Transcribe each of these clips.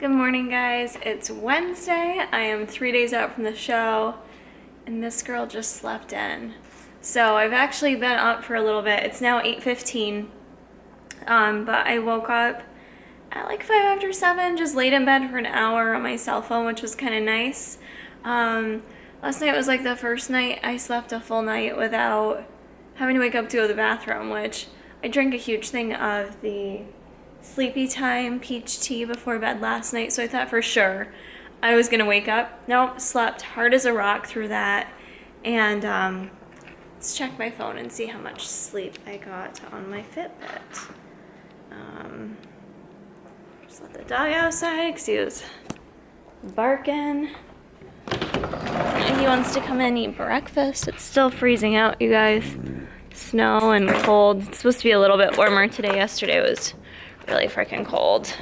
Good morning, guys. It's Wednesday. I am 3 days out from the show, and this girl just slept in. So I've actually been up for a little bit. It's now 8:15, but I woke up at like 5 after 7, just laid in bed for an hour on my cell phone, which was kind of nice. Last night was like the first night I slept a full night without having to wake up to go to the bathroom, which I drank a huge thing of the Sleepy Time peach tea before bed last night, so I thought for sure I was gonna wake up. Nope, slept hard as a rock through that. And let's check my phone and see how much sleep I got on my Fitbit. Just let the dog outside because he was barking. And he wants to come in and eat breakfast. It's still freezing out, you guys. Snow and cold. It's supposed to be a little bit warmer today. Yesterday was really freaking cold.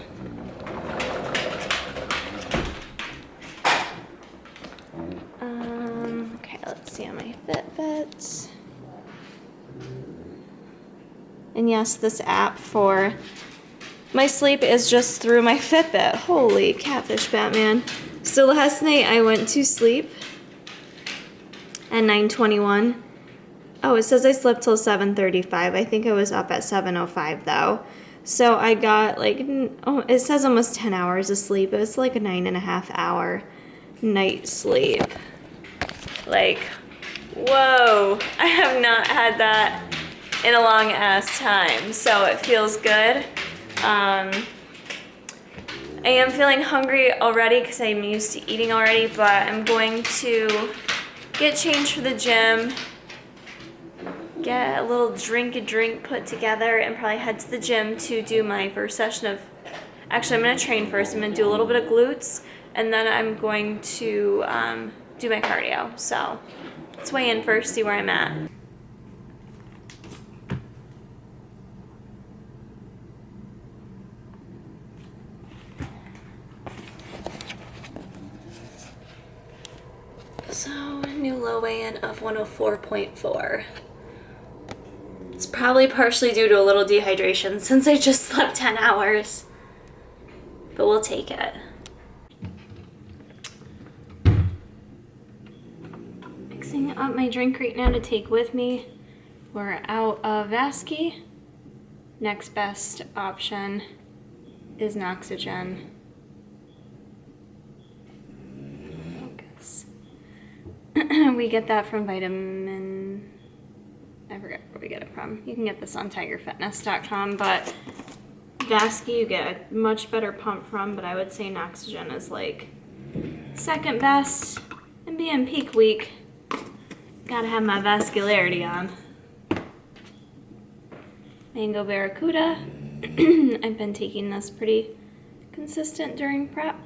Okay, let's see on my Fitbit. And yes, this app for my sleep is just through my Fitbit. Holy catfish, Batman. So last night I went to sleep at 9:21. Oh, it says I slept till 7:35. I think I was up at 7:05 though. So I got like, it says almost 10 hours of sleep. It was like a 9.5 hour night sleep. Like, whoa, I have not had that in a long ass time. So it feels good. I am feeling hungry already because I'm used to eating already, but I'm going to get changed for the gym, get a little drink put together, and probably head to the gym to do my first session of, actually I'm going to train first. I'm going to do a little bit of glutes, and then I'm going to do my cardio. So let's weigh in first, see where I'm at. So new low weigh-in of 104.4. It's probably partially due to a little dehydration since I just slept 10 hours, but we'll take it. Mixing up my drink right now to take with me. We're out of Vasky. Next best option is Noxygen. Focus. We get that from Vitamin, I forget where we get it from. You can get this on tigerfitness.com, but Vasky you get a much better pump from, but I would say Noxygen is like second best. And being peak week, gotta have my vascularity on. Mango Barracuda. I've been taking this pretty consistent during prep.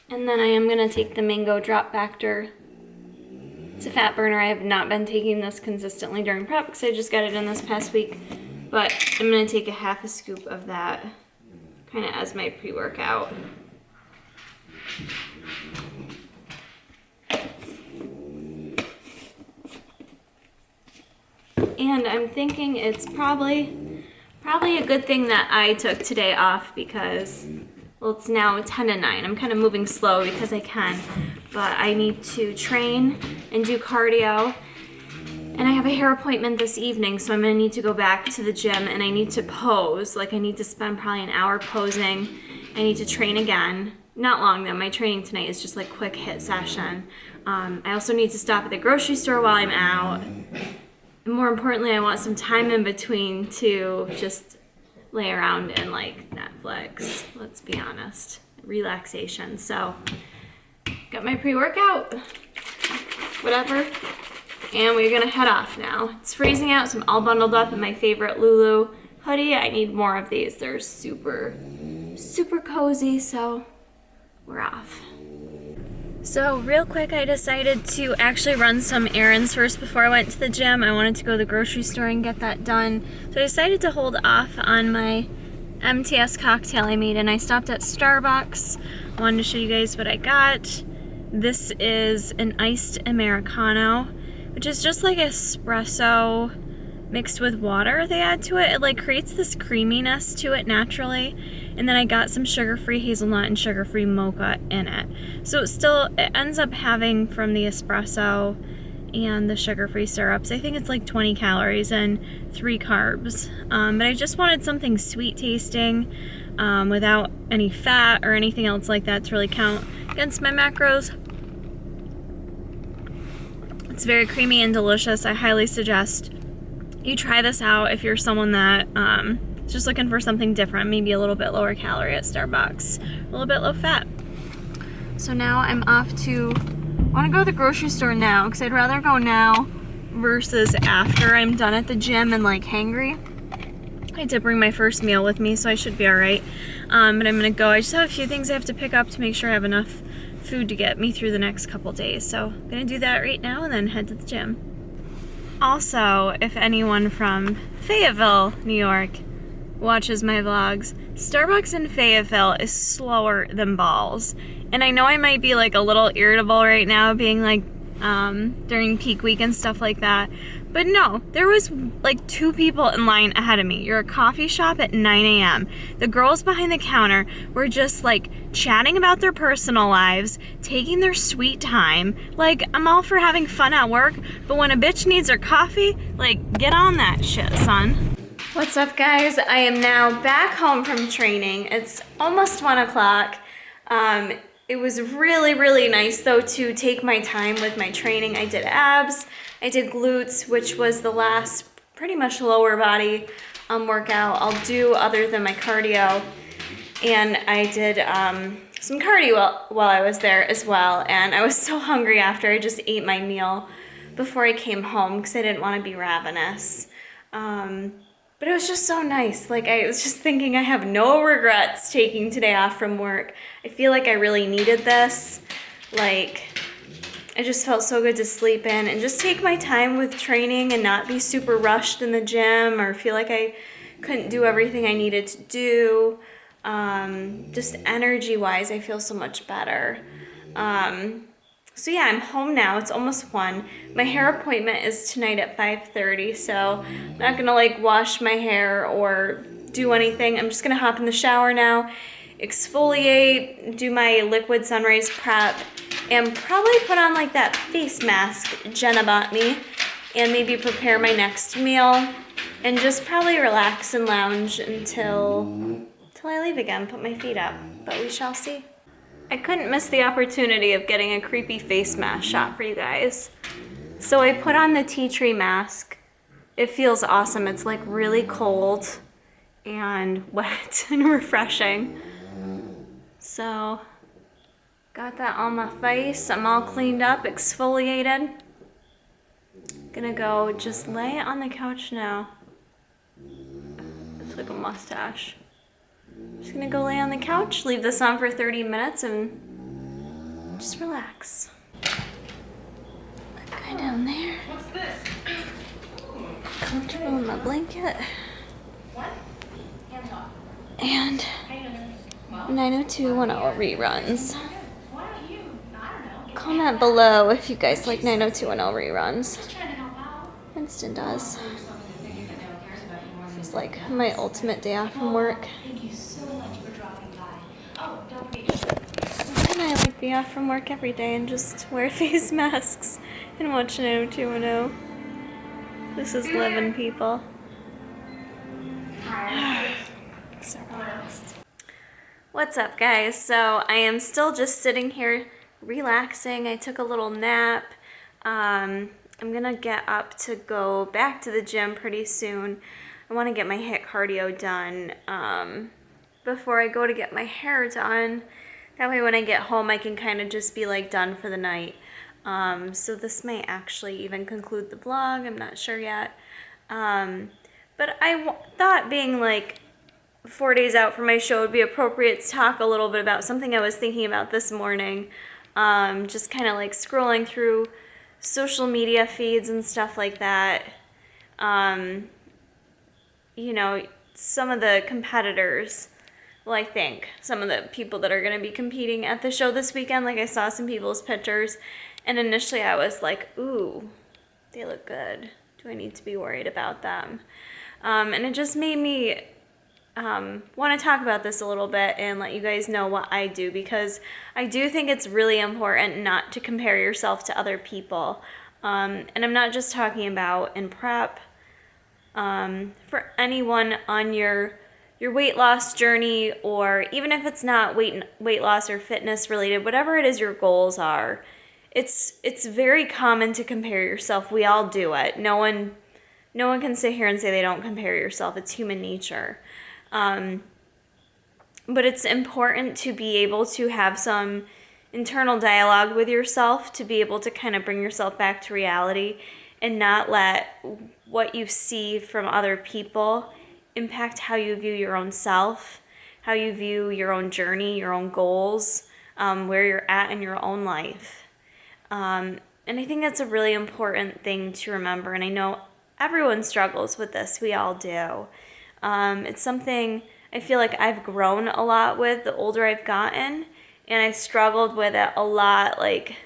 And then I am going to take the Mango Drop Factor. It's a fat burner. I have not been taking this consistently during prep because I just got it in this past week. But I'm going to take a half a scoop of that kind of as my pre-workout. And I'm thinking it's probably a good thing that I took today off because, well, it's now 10 to 9. I'm kind of moving slow because I can, but I need to train and do cardio. And I have a hair appointment this evening, so I'm going to need to go back to the gym and I need to pose. Like, I need to spend probably an hour posing. I need to train again. Not long though. My training tonight is just like quick hit session. I also need to stop at the grocery store while I'm out. And more importantly, I want some time in between to just lay around and like Netflix, let's be honest, relaxation. So got my pre-workout, whatever, and we're gonna head off now. It's freezing out, so I'm all bundled up in my favorite Lulu hoodie. I need more of these. They're super cozy, so we're off. So real quick, I decided to actually run some errands first before I went to the gym. I wanted to go to the grocery store and get that done. So I decided to hold off on my MTS cocktail I made, and I stopped at Starbucks. I wanted to show you guys what I got. This is an iced Americano, which is just like espresso mixed with water they add to it. It like creates this creaminess to it naturally. And then I got some sugar-free hazelnut and sugar-free mocha in it. So it ends up having from the espresso and the sugar-free syrups, I think it's like 20 calories and 3 carbs. But I just wanted something sweet tasting without any fat or anything else like that to really count against my macros. It's very creamy and delicious. I highly suggest you try this out if you're someone that is just looking for something different, maybe a little bit lower calorie at Starbucks, a little bit low fat. So now I'm off to, I want to go to the grocery store now because I'd rather go now versus after I'm done at the gym and like hangry. I did bring my first meal with me, so I should be all right. But I'm gonna go. I just have a few things I have to pick up to make sure I have enough food to get me through the next couple days. So I'm gonna do that right now and then head to the gym. Also, if anyone from Fayetteville, New York watches my vlogs, Starbucks in Fayetteville is slower than balls. And I know I might be like a little irritable right now being like during peak week and stuff like that. But no, there was like 2 people in line ahead of me. You're a coffee shop at 9 a.m. The girls behind the counter were just like chatting about their personal lives, taking their sweet time. Like, I'm all for having fun at work, but when a bitch needs her coffee, like, get on that shit, son. What's up, guys? I am now back home from training. It's almost 1 o'clock. It was really, really nice, though, to take my time with my training. I did abs, I did glutes, which was the last pretty much lower body workout I'll do other than my cardio. And I did some cardio while I was there as well. And I was so hungry after I just ate my meal before I came home because I didn't want to be ravenous. But it was just so nice. Like, I was just thinking I have no regrets taking today off from work. I feel like I really needed this. Like, I just felt so good to sleep in and just take my time with training and not be super rushed in the gym or feel like I couldn't do everything I needed to do. Just energy-wise, I feel so much better. So yeah, I'm home now. It's almost 1. My hair appointment is tonight at 5:30, so I'm not gonna like wash my hair or do anything. I'm just gonna hop in the shower now, exfoliate, do my liquid sunrise prep, and probably put on like that face mask Jenna bought me, and maybe prepare my next meal, and just probably relax and lounge until I leave again, put my feet up, but we shall see. I couldn't miss the opportunity of getting a creepy face mask shot for you guys. So I put on the tea tree mask. It feels awesome. It's like really cold and wet and refreshing. So got that on my face. I'm all cleaned up, exfoliated. Gonna go just lay on the couch now. It's like a mustache. Just gonna go lay on the couch, leave this on for 30 minutes and just relax. That guy down there. What's this? Comfortable in my blanket. What? Hands off. And Well, 90210 reruns. why don't you? I don't know. Comment below if you guys like 90210 reruns. Just trying to help out. Winston does. Something that thinking that no one cares about you more than It's like my ultimate day off from work. Thank you so much for dropping by. Oh, don't forget. And I like be off from work every day and just wear face masks and watch 90210. This is living, people. So relaxed. What's up, guys? So I am still just sitting here relaxing. I took a little nap. I'm gonna get up to go back to the gym pretty soon. I want to get my HIIT cardio done before I go to get my hair done. That way when I get home I can kind of just be like done for the night. So this may actually even conclude the vlog. I'm not sure yet. But I thought being like 4 days out from my show would be appropriate to talk a little bit about something I was thinking about this morning. Just kind of like scrolling through social media feeds and stuff like that. You know, some of the competitors, well, I think some of the people that are going to be competing at the show this weekend, like I saw some people's pictures, and initially I was like, ooh, they look good. Do I need to be worried about them? And it just made me want to talk about this a little bit and let you guys know what I do, because I do think it's really important not to compare yourself to other people. And I'm not just talking about in prep. For anyone on your weight loss journey, or even if it's not weight loss or fitness related, whatever it is your goals are, it's very common to compare yourself. We all do it. No one can sit here and say they don't compare yourself. It's human nature. But it's important to be able to have some internal dialogue with yourself, to be able to kind of bring yourself back to reality and not let what you see from other people impact how you view your own self, how you view your own journey, your own goals, where you're at in your own life. And I think that's a really important thing to remember. And I know everyone struggles with this. We all do. It's something I feel like I've grown a lot with the older I've gotten. And I struggled with it a lot, like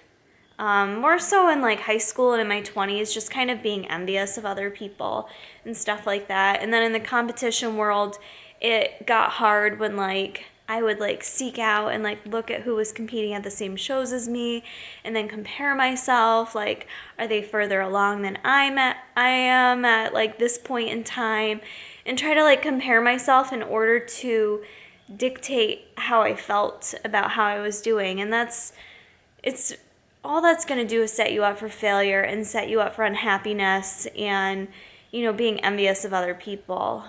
more so in like high school and in my 20s, just kind of being envious of other people and stuff like that. And then in the competition world, it got hard when like I would like seek out and like look at who was competing at the same shows as me and then compare myself, like, are they further along than I am at like this point in time, and try to like compare myself in order to dictate how I felt about how I was doing. And it's all that's going to do is set you up for failure and set you up for unhappiness and, you know, being envious of other people.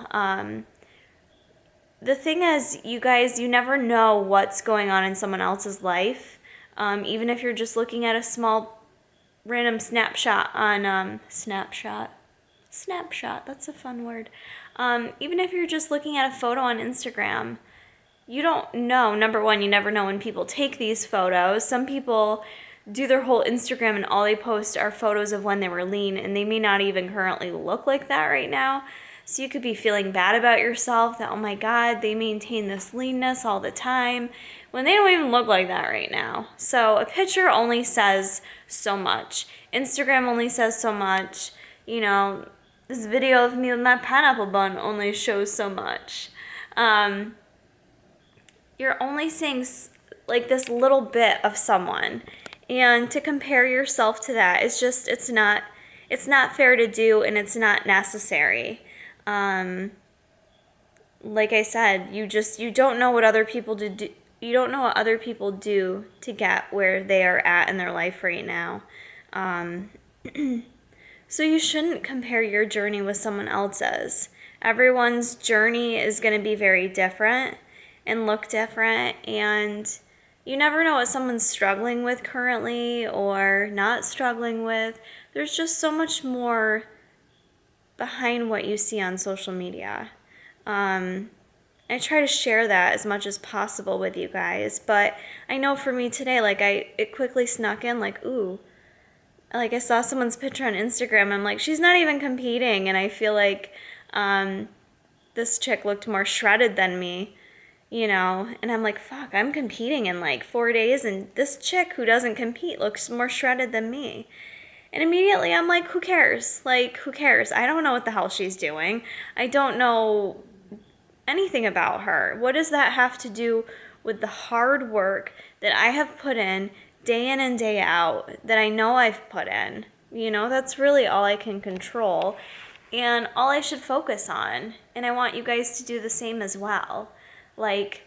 The thing is, you guys, you never know what's going on in someone else's life. Even if you're just looking at a small random snapshot on Snapshot, that's a fun word. Even if you're just looking at a photo on Instagram, you don't know. Number one, you never know when people take these photos. Some people do their whole Instagram and all they post are photos of when they were lean, and they may not even currently look like that right now. So you could be feeling bad about yourself that, oh my God, they maintain this leanness all the time when they don't even look like that right now. So a picture only says so much. Instagram only says so much. You know, this video of me with my pineapple bun only shows so much. You're only seeing like this little bit of someone. And to compare yourself to that, it's not fair to do, and it's not necessary. Like I said, you don't know what other people do. You don't know what other people do to get where they are at in their life right now. So you shouldn't compare your journey with someone else's. Everyone's journey is going to be very different and look different, and you never know what someone's struggling with currently or not struggling with. There's just so much more behind what you see on social media. I try to share that as much as possible with you guys, but I know for me today, like it quickly snuck in, like, ooh, like I saw someone's picture on Instagram, I'm like, she's not even competing, and I feel like this chick looked more shredded than me, you know, and I'm like, fuck, I'm competing in like 4 days, and this chick who doesn't compete looks more shredded than me. And immediately I'm like, who cares? Like, who cares? I don't know what the hell she's doing. I don't know anything about her. What does that have to do with the hard work that I have put in and day out, that I know I've put in? You know, that's really all I can control and all I should focus on. And I want you guys to do the same as well. Like,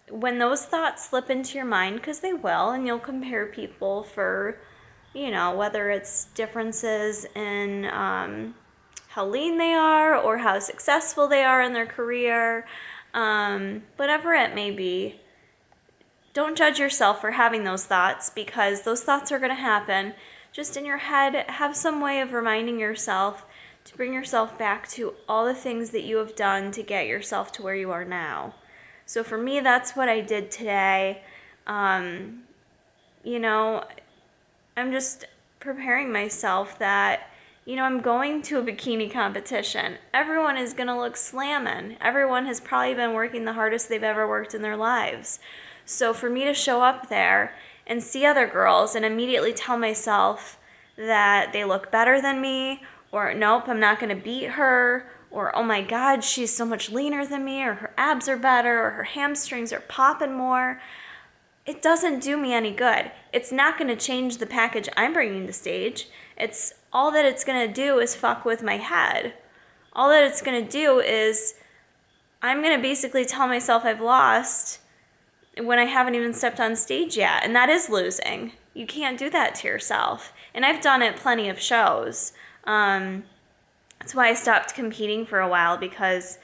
when those thoughts slip into your mind, because they will, and you'll compare people for, you know, whether it's differences in how lean they are or how successful they are in their career, whatever it may be, don't judge yourself for having those thoughts, because those thoughts are going to happen. Just in your head, have some way of reminding yourself to bring yourself back to all the things that you have done to get yourself to where you are now. So for me, that's what I did today. You know, I'm just preparing myself that I'm going to a bikini competition. Everyone is going to look slamming. Everyone has probably been working the hardest they've ever worked in their lives. So for me to show up there and see other girls and immediately tell myself that they look better than me, or nope, I'm not going to beat her, or oh my God, she's so much leaner than me, or her abs are better, or her hamstrings are popping more, it doesn't do me any good. It's not going to change the package I'm bringing to stage. It's all that it's going to do is fuck with my head. All that it's going to do is I'm going to basically tell myself I've lost when I haven't even stepped on stage yet. And that is losing. You can't do that to yourself. And I've done it plenty of shows. That's why I stopped competing for a while, because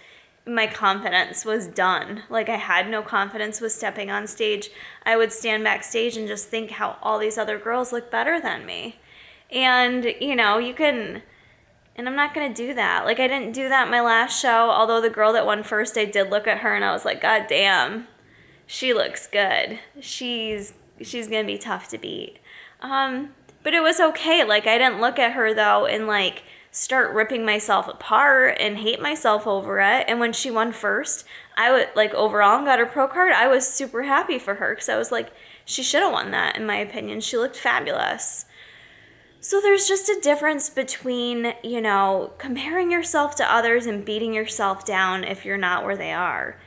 my confidence was done. Like, I had no confidence with stepping on stage. I would stand backstage and just think how all these other girls look better than me. And, you can, and I'm not going to do that. Like, I didn't do that my last show, although the girl that won first, I did look at her and I was like, God damn, she looks good. She's going to be tough to beat. But it was okay. Like, I didn't look at her, though, and, like, start ripping myself apart and hate myself over it. And when she won first, I would, like, overall and got her pro card, I was super happy for her, because I was like, she should have won that, in my opinion. She looked fabulous. So there's just a difference between, comparing yourself to others and beating yourself down if you're not where they are.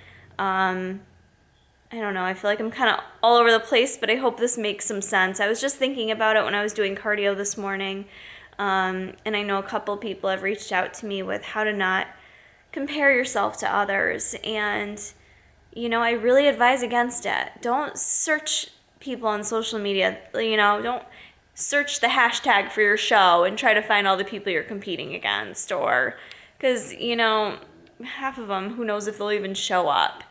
I don't know. I feel like I'm kind of all over the place, but I hope this makes some sense. I was just thinking about it when I was doing cardio this morning. And I know a couple people have reached out to me with how to not compare yourself to others. And, I really advise against it. Don't search people on social media. Don't search the hashtag for your show and try to find all the people you're competing against. Or, because, half of them, who knows if they'll even show up.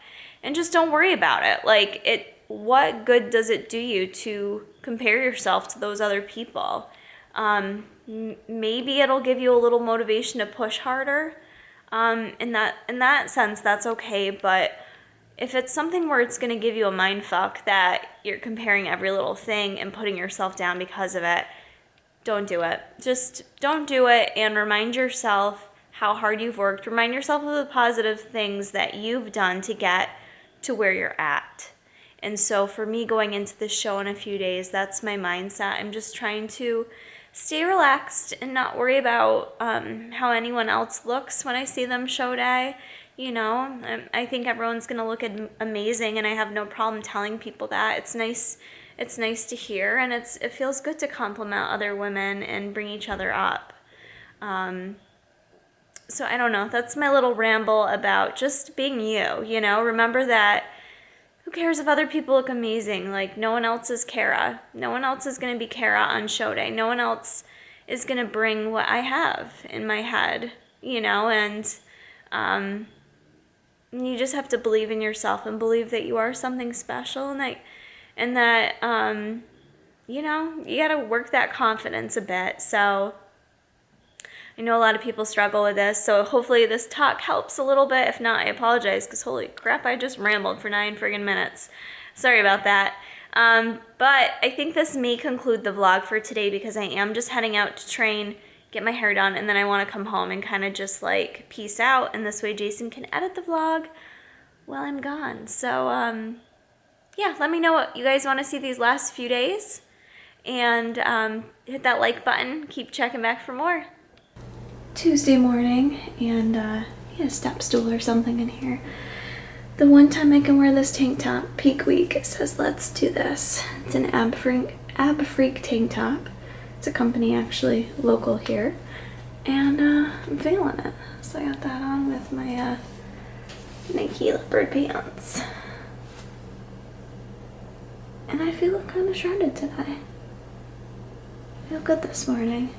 And just don't worry about it. Like, what good does it do you to compare yourself to those other people? Maybe it'll give you a little motivation to push harder. In that sense, that's okay. But if it's something where it's going to give you a mind fuck that you're comparing every little thing and putting yourself down because of it, don't do it. Just don't do it, and remind yourself how hard you've worked. Remind yourself of the positive things that you've done to get to where you're at. And so for me, going into this show in a few days, that's my mindset. I'm just trying to stay relaxed and not worry about how anyone else looks when I see them show day. I think everyone's going to look amazing, and I have no problem telling people that. It's nice to hear, and it feels good to compliment other women and bring each other up. So I don't know. That's my little ramble about just being you, Remember that who cares if other people look amazing? Like, no one else is Kara. No one else is going to be Kara on show day. No one else is going to bring what I have in my head, and you just have to believe in yourself and believe that you are something special, and that you got to work that confidence a bit. So I know a lot of people struggle with this, so hopefully this talk helps a little bit. If not, I apologize, because holy crap, I just rambled for 9 friggin' minutes. Sorry about that. But I think this may conclude the vlog for today, because I am just heading out to train, get my hair done, and then I want to come home and kind of just like peace out, and this way Jason can edit the vlog while I'm gone. So yeah, let me know what you guys want to see these last few days, and hit that like button. Keep checking back for more. Tuesday morning, and need a step stool or something in here. The one time I can wear this tank top, peak week, it says let's do this. It's an Ab Freak tank top. It's a company actually local here, and I'm feeling it. So I got that on with my Nike leopard pants, and I feel kind of shredded today. I feel good this morning.